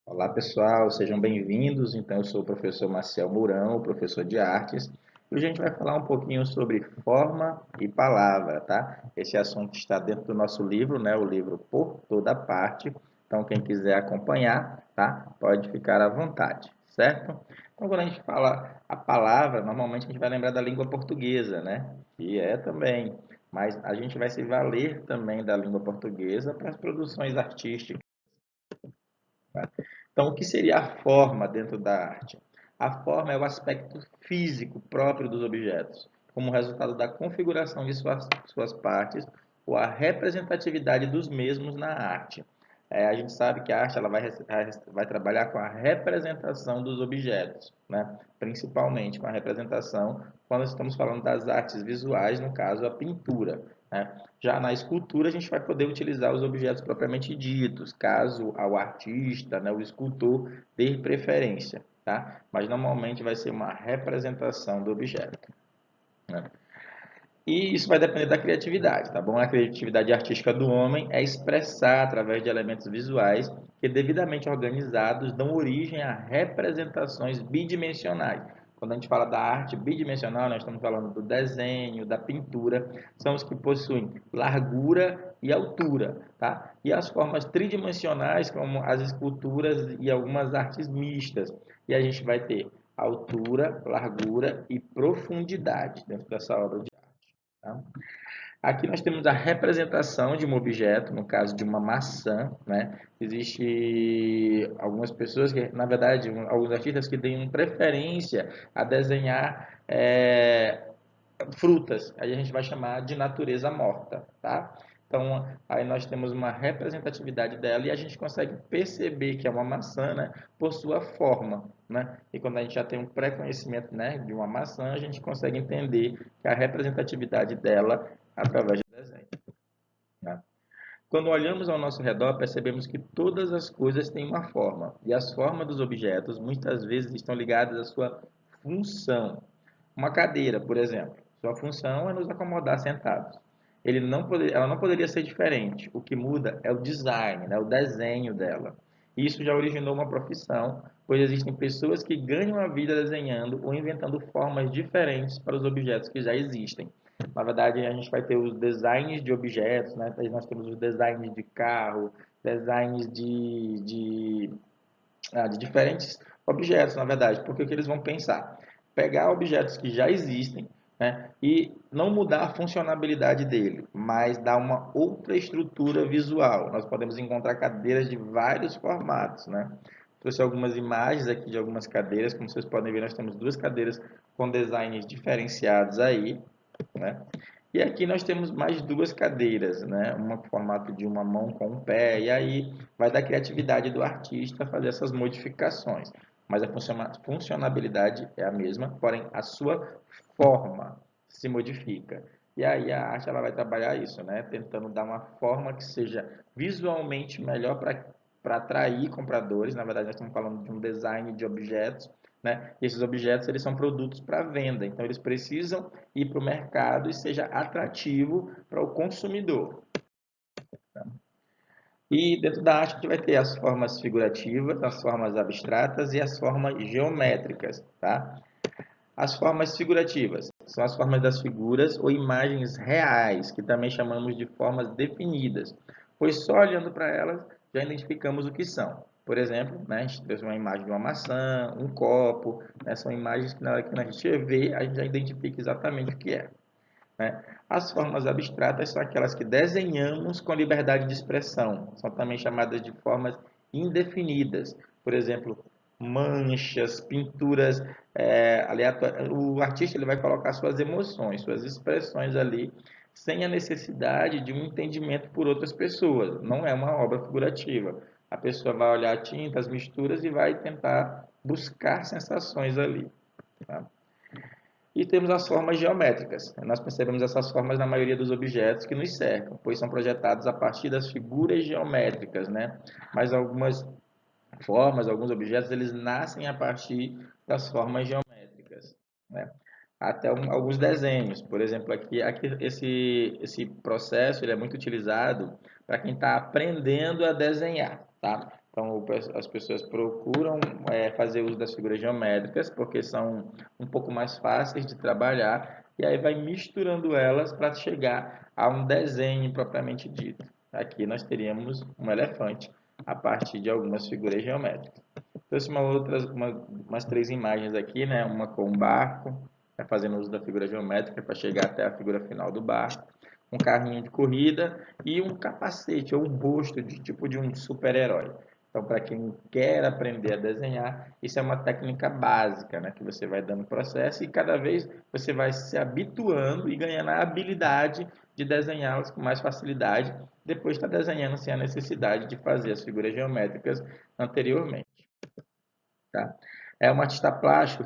Olá pessoal, sejam bem-vindos. Então, eu sou o professor Marcel Mourão, professor de artes, e hoje a gente vai falar um pouquinho sobre forma e palavra, tá? Esse assunto está dentro do nosso livro, né? O livro Por Toda Parte. Então, quem quiser acompanhar, tá? Pode ficar à vontade, certo? Então, quando a gente fala a palavra, normalmente a gente vai lembrar da língua portuguesa, né? Que é também, mas a gente vai se valer também da língua portuguesa para as produções artísticas. Tá? Então, o que seria a forma dentro da arte? A forma é o aspecto físico próprio dos objetos, como resultado da configuração de suas partes ou a representatividade dos mesmos na arte. A gente sabe que a arte ela vai trabalhar com a representação dos objetos, né? Principalmente com a representação quando estamos falando das artes visuais, no caso a pintura, né? Já na escultura, a gente vai poder utilizar os objetos propriamente ditos, caso ao artista, né, o escultor, dê preferência, tá? Mas normalmente vai ser uma representação do objeto, né? E isso vai depender da criatividade, tá bom? A criatividade artística do homem é expressar através de elementos visuais que, devidamente organizados, dão origem a representações bidimensionais. Quando a gente fala da arte bidimensional, nós estamos falando do desenho, da pintura, são os que possuem largura e altura, tá? E as formas tridimensionais, como as esculturas e algumas artes mistas. E a gente vai ter altura, largura e profundidade dentro dessa obra de arte. Tá? Aqui nós temos a representação de um objeto, no caso de uma maçã, né? Existe algumas pessoas que, na verdade, alguns artistas que têm preferência a desenhar frutas. Aí a gente vai chamar de natureza morta, tá? Então, aí nós temos uma representatividade dela e a gente consegue perceber que é uma maçã, né, por sua forma, né? E quando a gente já tem um pré-conhecimento, né, de uma maçã, a gente consegue entender que a representatividade dela através do desenho, né? Quando olhamos ao nosso redor, percebemos que todas as coisas têm uma forma, e as formas dos objetos muitas vezes estão ligadas à sua função. Uma cadeira, por exemplo, sua função é nos acomodar sentados. Ela não poderia ser diferente. O que muda é o design, né, o desenho dela. Isso já originou uma profissão, pois existem pessoas que ganham a vida desenhando ou inventando formas diferentes para os objetos que já existem. Na verdade, a gente vai ter os designs de objetos, né? Nós temos os designs de carro, designs de diferentes objetos, na verdade, porque o que eles vão pensar? Pegar objetos que já existem, né, e não mudar a funcionalidade dele, mas dar uma outra estrutura visual. Nós podemos encontrar cadeiras de vários formatos, né? Trouxe algumas imagens aqui de algumas cadeiras, como vocês podem ver, nós temos duas cadeiras com designs diferenciados aí, né? E aqui nós temos mais duas cadeiras, né? Uma com formato de uma mão com um pé, e aí vai da criatividade do artista fazer essas modificações. Mas a funcionalidade é a mesma, porém a sua forma se modifica. E aí a arte ela vai trabalhar isso, né? Tentando dar uma forma que seja visualmente melhor para atrair compradores. Na verdade, nós estamos falando de um design de objetos, né? E esses objetos eles são produtos para venda, então eles precisam ir para o mercado e seja atrativo para o consumidor. Tá? E dentro da arte a gente vai ter as formas figurativas, as formas abstratas e as formas geométricas. Tá? As formas figurativas são as formas das figuras ou imagens reais, que também chamamos de formas definidas, pois só olhando para elas já identificamos o que são. Por exemplo, né, a gente trouxe uma imagem de uma maçã, um copo, né, são imagens que na hora que a gente vê, a gente já identifica exatamente o que é. Né? As formas abstratas são aquelas que desenhamos com liberdade de expressão, são também chamadas de formas indefinidas. Por exemplo, manchas, pinturas aleatórias. O artista ele vai colocar suas emoções, suas expressões ali, sem a necessidade de um entendimento por outras pessoas. Não é uma obra figurativa. A pessoa vai olhar a tinta, as misturas e vai tentar buscar sensações ali. Tá? E temos as formas geométricas. Nós percebemos essas formas na maioria dos objetos que nos cercam, pois são projetados a partir das figuras geométricas, né? Mas algumas formas, alguns objetos, eles nascem a partir das formas geométricas, né? Até alguns desenhos. Por exemplo, aqui esse processo ele é muito utilizado para quem está aprendendo a desenhar, tá? Então, as pessoas procuram fazer uso das figuras geométricas porque são um pouco mais fáceis de trabalhar e aí vai misturando elas para chegar a um desenho propriamente dito. Aqui nós teríamos um elefante a partir de algumas figuras geométricas. Trouxe umas três imagens aqui, né? Uma com um barco, fazendo uso da figura geométrica para chegar até a figura final do barco, um carrinho de corrida e um capacete ou um rosto de tipo de um super-herói. Então, para quem quer aprender a desenhar, isso é uma técnica básica, né? Que você vai dando processo e cada vez você vai se habituando e ganhando a habilidade de desenhá-las com mais facilidade, depois está desenhando sem a necessidade de fazer as figuras geométricas anteriormente. Tá? É um artista plástico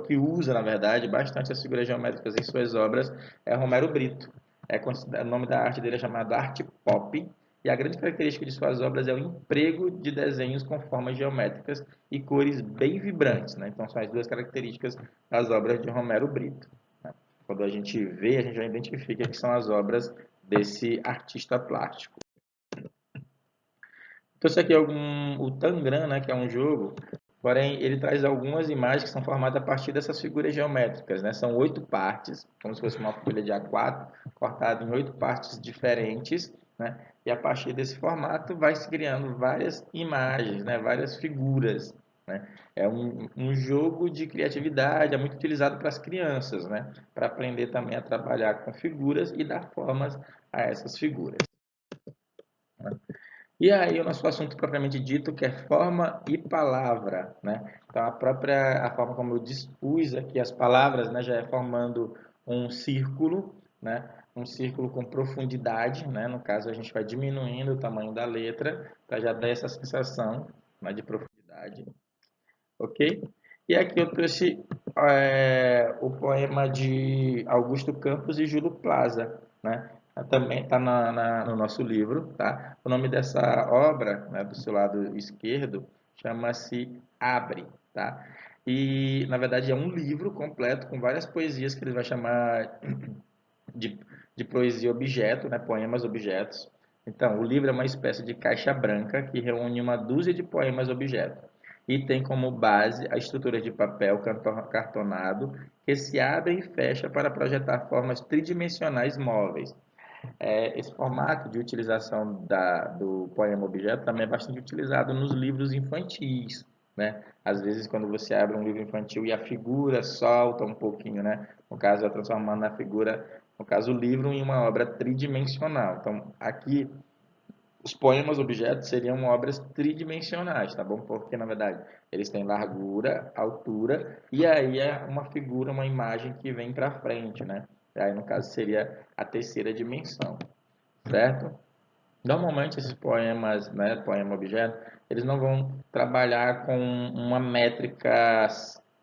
que usa, na verdade, bastante as figuras geométricas em suas obras, é Romero Brito. O nome da arte dele é chamado arte pop, e a grande característica de suas obras é o emprego de desenhos com formas geométricas e cores bem vibrantes, né? Então, são as duas características das obras de Romero Brito, né? Quando a gente vê, a gente já identifica que são as obras desse artista plástico. Então, isso aqui é o Tangram, né, que é um jogo, porém ele traz algumas imagens que são formadas a partir dessas figuras geométricas, né? São 8 partes, como se fosse uma folha de A4, cortada em 8 partes diferentes, né? E a partir desse formato vai se criando várias imagens, né? Várias figuras, né? É um jogo de criatividade, é muito utilizado para as crianças, né? Para aprender também a trabalhar com figuras e dar formas a essas figuras. E aí o nosso assunto propriamente dito, que é forma e palavra, né? Então a forma como eu dispus aqui as palavras, né, já é formando um círculo, né? Um círculo com profundidade, né? No caso a gente vai diminuindo o tamanho da letra para já dar essa sensação, né, de profundidade, ok? E aqui eu trouxe o poema de Augusto Campos e Júlio Plaza, né? Também está no nosso livro, tá? O nome dessa obra, né, do seu lado esquerdo, chama-se Abre, tá? E, na verdade, é um livro completo com várias poesias que ele vai chamar de, de poesia objeto, né? Poemas objetos. Então, o livro é uma espécie de caixa branca que reúne uma dúzia de poemas objeto e tem como base a estrutura de papel cartonado que se abre e fecha para projetar formas tridimensionais móveis. Esse formato de utilização do poema objeto também é bastante utilizado nos livros infantis, né? Às vezes, quando você abre um livro infantil e a figura solta um pouquinho, né? No caso, é transformando a figura, no caso, o livro em uma obra tridimensional. Então, aqui os poemas objetos seriam obras tridimensionais, tá bom? Porque, na verdade, eles têm largura, altura, e aí é uma figura, uma imagem que vem para frente, né? E aí, no caso, seria a terceira dimensão, certo? Normalmente, esses poemas, né, poema objeto, eles não vão trabalhar com uma métrica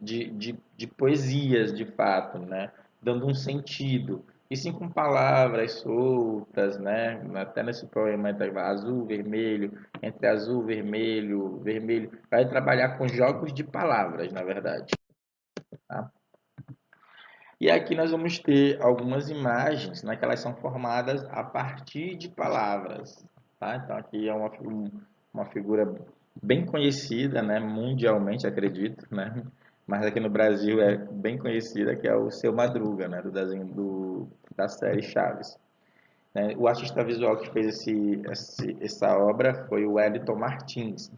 de poesias, de fato, né? Dando um sentido. E sim com palavras soltas, né? Até nesse poema entre azul, vermelho, entre azul, vermelho, vermelho. Vai trabalhar com jogos de palavras, na verdade. Tá? E aqui nós vamos ter algumas imagens, né, que elas são formadas a partir de palavras. Tá? Então aqui é uma figura bem conhecida, né, mundialmente, acredito, né? Mas aqui no Brasil é bem conhecida, que é o Seu Madruga, né, do desenho da série Chaves. Né? O artista visual que fez essa obra foi o Wellington Martins.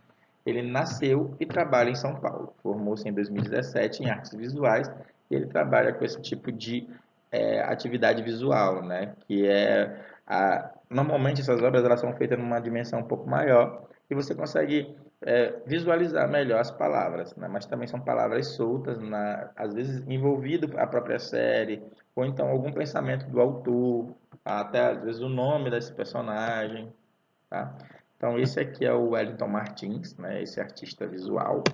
Ele nasceu e trabalha em São Paulo. Formou-se em 2017 em artes visuais e ele trabalha com esse tipo de atividade visual, né? Que normalmente essas obras elas são feitas numa dimensão um pouco maior e você consegue visualizar melhor as palavras, né? Mas também são palavras soltas, às vezes envolvido a própria série ou então algum pensamento do autor, até às vezes o nome desse personagem, tá? Então esse aqui é o Wellington Martins, né? Esse artista visual,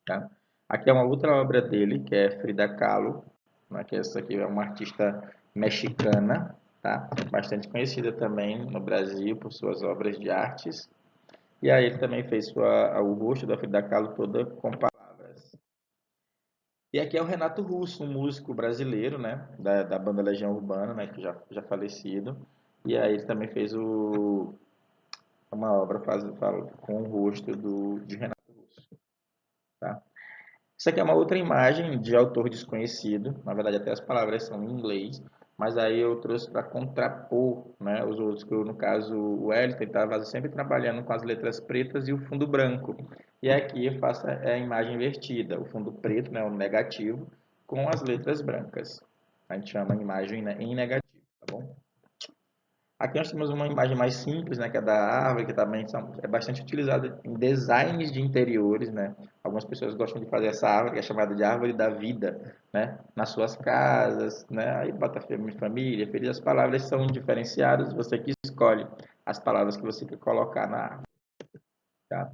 tá? Aqui é uma outra obra dele, que é Frida Kahlo, né? Que essa aqui é uma artista mexicana, tá? Bastante conhecida também no Brasil por suas obras de artes. E aí ele também fez o rosto da Frida Kahlo toda com palavras. E aqui é o Renato Russo, um músico brasileiro, né, da banda Legião Urbana, né, que já falecido. E aí ele também fez uma obra com o rosto de Renato Russo, tá? Isso aqui é uma outra imagem de autor desconhecido, na verdade até as palavras são em inglês, mas aí eu trouxe para contrapor, né, os outros, que eu, no caso o Wellington estava sempre trabalhando com as letras pretas e o fundo branco. E aqui eu faço a imagem invertida, o fundo preto, né, o negativo, com as letras brancas. A gente chama a imagem, né, em negativo, tá bom? Aqui nós temos uma imagem mais simples, né, que é da árvore, que também é bastante utilizada em designs de interiores, né? Algumas pessoas gostam de fazer essa árvore, que é chamada de árvore da vida, né? Nas suas casas, né? Aí bota família, feliz, as palavras são diferenciadas, você que escolhe as palavras que você quer colocar na árvore, tá?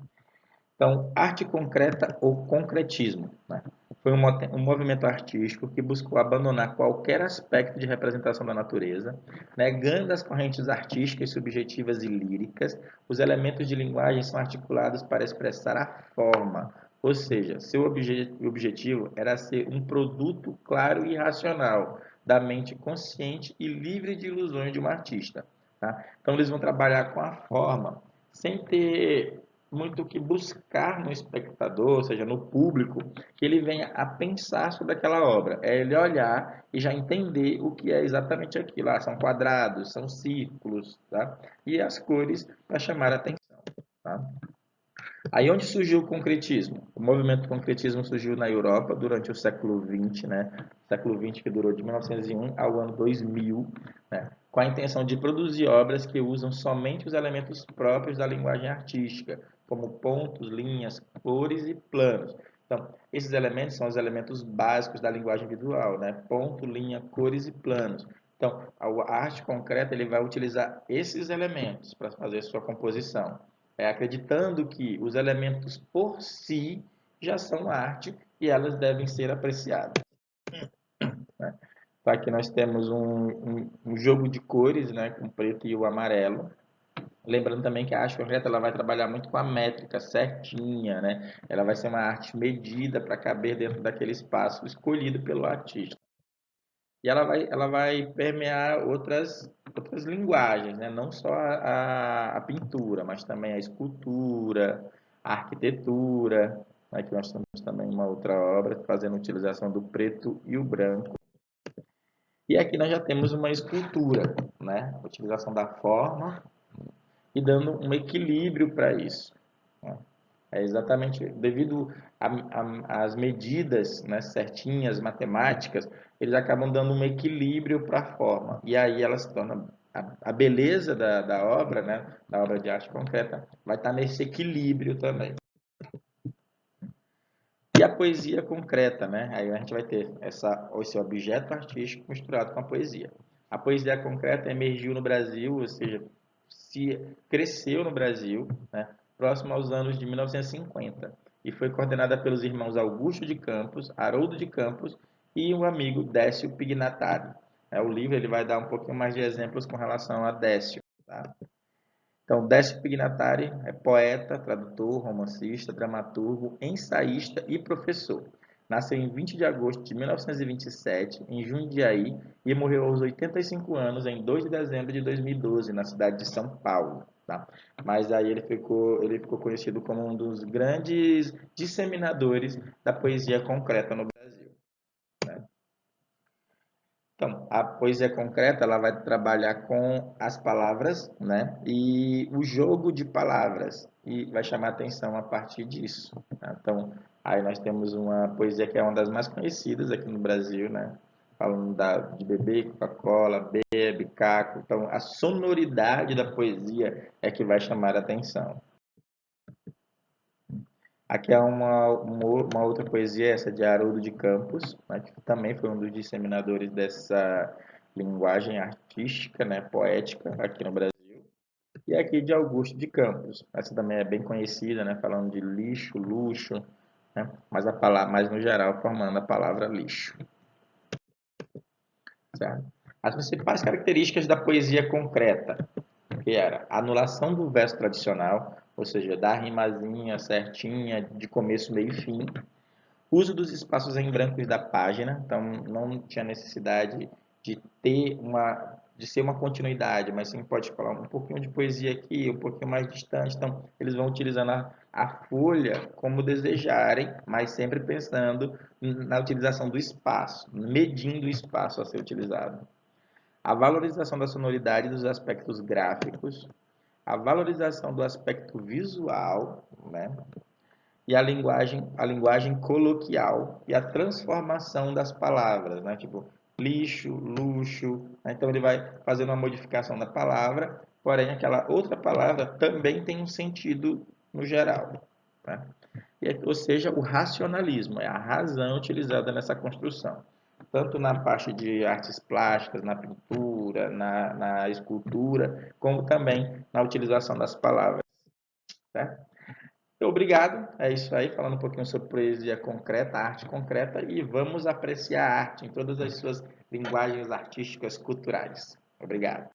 Então, arte concreta ou concretismo, né? Foi um movimento artístico que buscou abandonar qualquer aspecto de representação da natureza, negando as correntes artísticas subjetivas e líricas. Os elementos de linguagem são articulados para expressar a forma, ou seja, seu objetivo era ser um produto claro e racional da mente consciente e livre de ilusões de um artista, tá? Então, eles vão trabalhar com a forma, sem ter muito o que buscar no espectador, ou seja, no público, que ele venha a pensar sobre aquela obra. É ele olhar e já entender o que é exatamente aquilo. Ah, são quadrados, são círculos, tá? E as cores para chamar a atenção, tá? Aí onde surgiu o concretismo? O movimento concretismo surgiu na Europa durante o século XX, né? Século XX que durou de 1901 ao ano 2000, né? Com a intenção de produzir obras que usam somente os elementos próprios da linguagem artística, como pontos, linhas, cores e planos. Então, esses elementos são os elementos básicos da linguagem visual, né? Ponto, linha, cores e planos. Então, a arte concreta ele vai utilizar esses elementos para fazer sua composição, acreditando que os elementos por si já são arte e elas devem ser apreciadas, né? Então, aqui nós temos um jogo de cores, né, com o preto e o amarelo. Lembrando também que a arte concreta ela vai trabalhar muito com a métrica certinha, né? Ela vai ser uma arte medida para caber dentro daquele espaço escolhido pelo artista. E ela vai permear outras linguagens, né? Não só a pintura, mas também a escultura, a arquitetura. Aqui nós temos também uma outra obra fazendo utilização do preto e o branco. E aqui nós já temos uma escultura, né? A utilização da forma e dando um equilíbrio para isso, né? É exatamente devido às medidas, né, certinhas, matemáticas, eles acabam dando um equilíbrio para a forma. E aí ela se torna a beleza da obra, né, da obra de arte concreta, vai estar nesse equilíbrio também. E a poesia concreta, né? Aí a gente vai ter esse objeto artístico misturado com a poesia. A poesia concreta emergiu no Brasil, ou seja, se cresceu no Brasil, né, próximo aos anos de 1950, e foi coordenada pelos irmãos Augusto de Campos, Haroldo de Campos e o amigo Décio Pignatari. O livro ele vai dar um pouquinho mais de exemplos com relação a Décio, tá? Então, Décio Pignatari é poeta, tradutor, romancista, dramaturgo, ensaísta e professor. Nasceu em 20 de agosto de 1927, em Jundiaí, e morreu aos 85 anos, em 2 de dezembro de 2012, na cidade de São Paulo. Tá? Mas aí ele ficou conhecido como um dos grandes disseminadores da poesia concreta no Brasil, né? Então, a poesia concreta ela vai trabalhar com as palavras, né? E o jogo de palavras e vai chamar atenção a partir disso, tá? Então, aí nós temos uma poesia que é uma das mais conhecidas aqui no Brasil, né? Falando de bebê, Coca-Cola, bebe, caco. Então, a sonoridade da poesia é que vai chamar a atenção. Aqui é uma outra poesia, essa de Haroldo de Campos, né, que também foi um dos disseminadores dessa linguagem artística, né, poética aqui no Brasil. E aqui de Augusto de Campos. Essa também é bem conhecida, né, falando de lixo, luxo, né, mas no geral formando a palavra lixo. Certo? As principais características da poesia concreta, que era a anulação do verso tradicional, ou seja, da rimazinha certinha, de começo, meio e fim. Uso dos espaços em brancos da página, então não tinha necessidade de ter de ser uma continuidade, mas sim pode falar um pouquinho de poesia aqui, um pouquinho mais distante. Então, eles vão utilizando a folha como desejarem, mas sempre pensando na utilização do espaço, medindo o espaço a ser utilizado. A valorização da sonoridade e dos aspectos gráficos, a valorização do aspecto visual, né? E a linguagem coloquial e a transformação das palavras, né? Tipo, lixo, luxo, né? Então ele vai fazendo uma modificação da palavra, porém aquela outra palavra também tem um sentido no geral, né? Ou seja, o racionalismo é a razão utilizada nessa construção, tanto na parte de artes plásticas, na pintura, na escultura, como também na utilização das palavras, né? Obrigado, é isso aí, falando um pouquinho sobre poesia concreta, arte concreta, e vamos apreciar a arte em todas as suas linguagens artísticas culturais. Obrigado.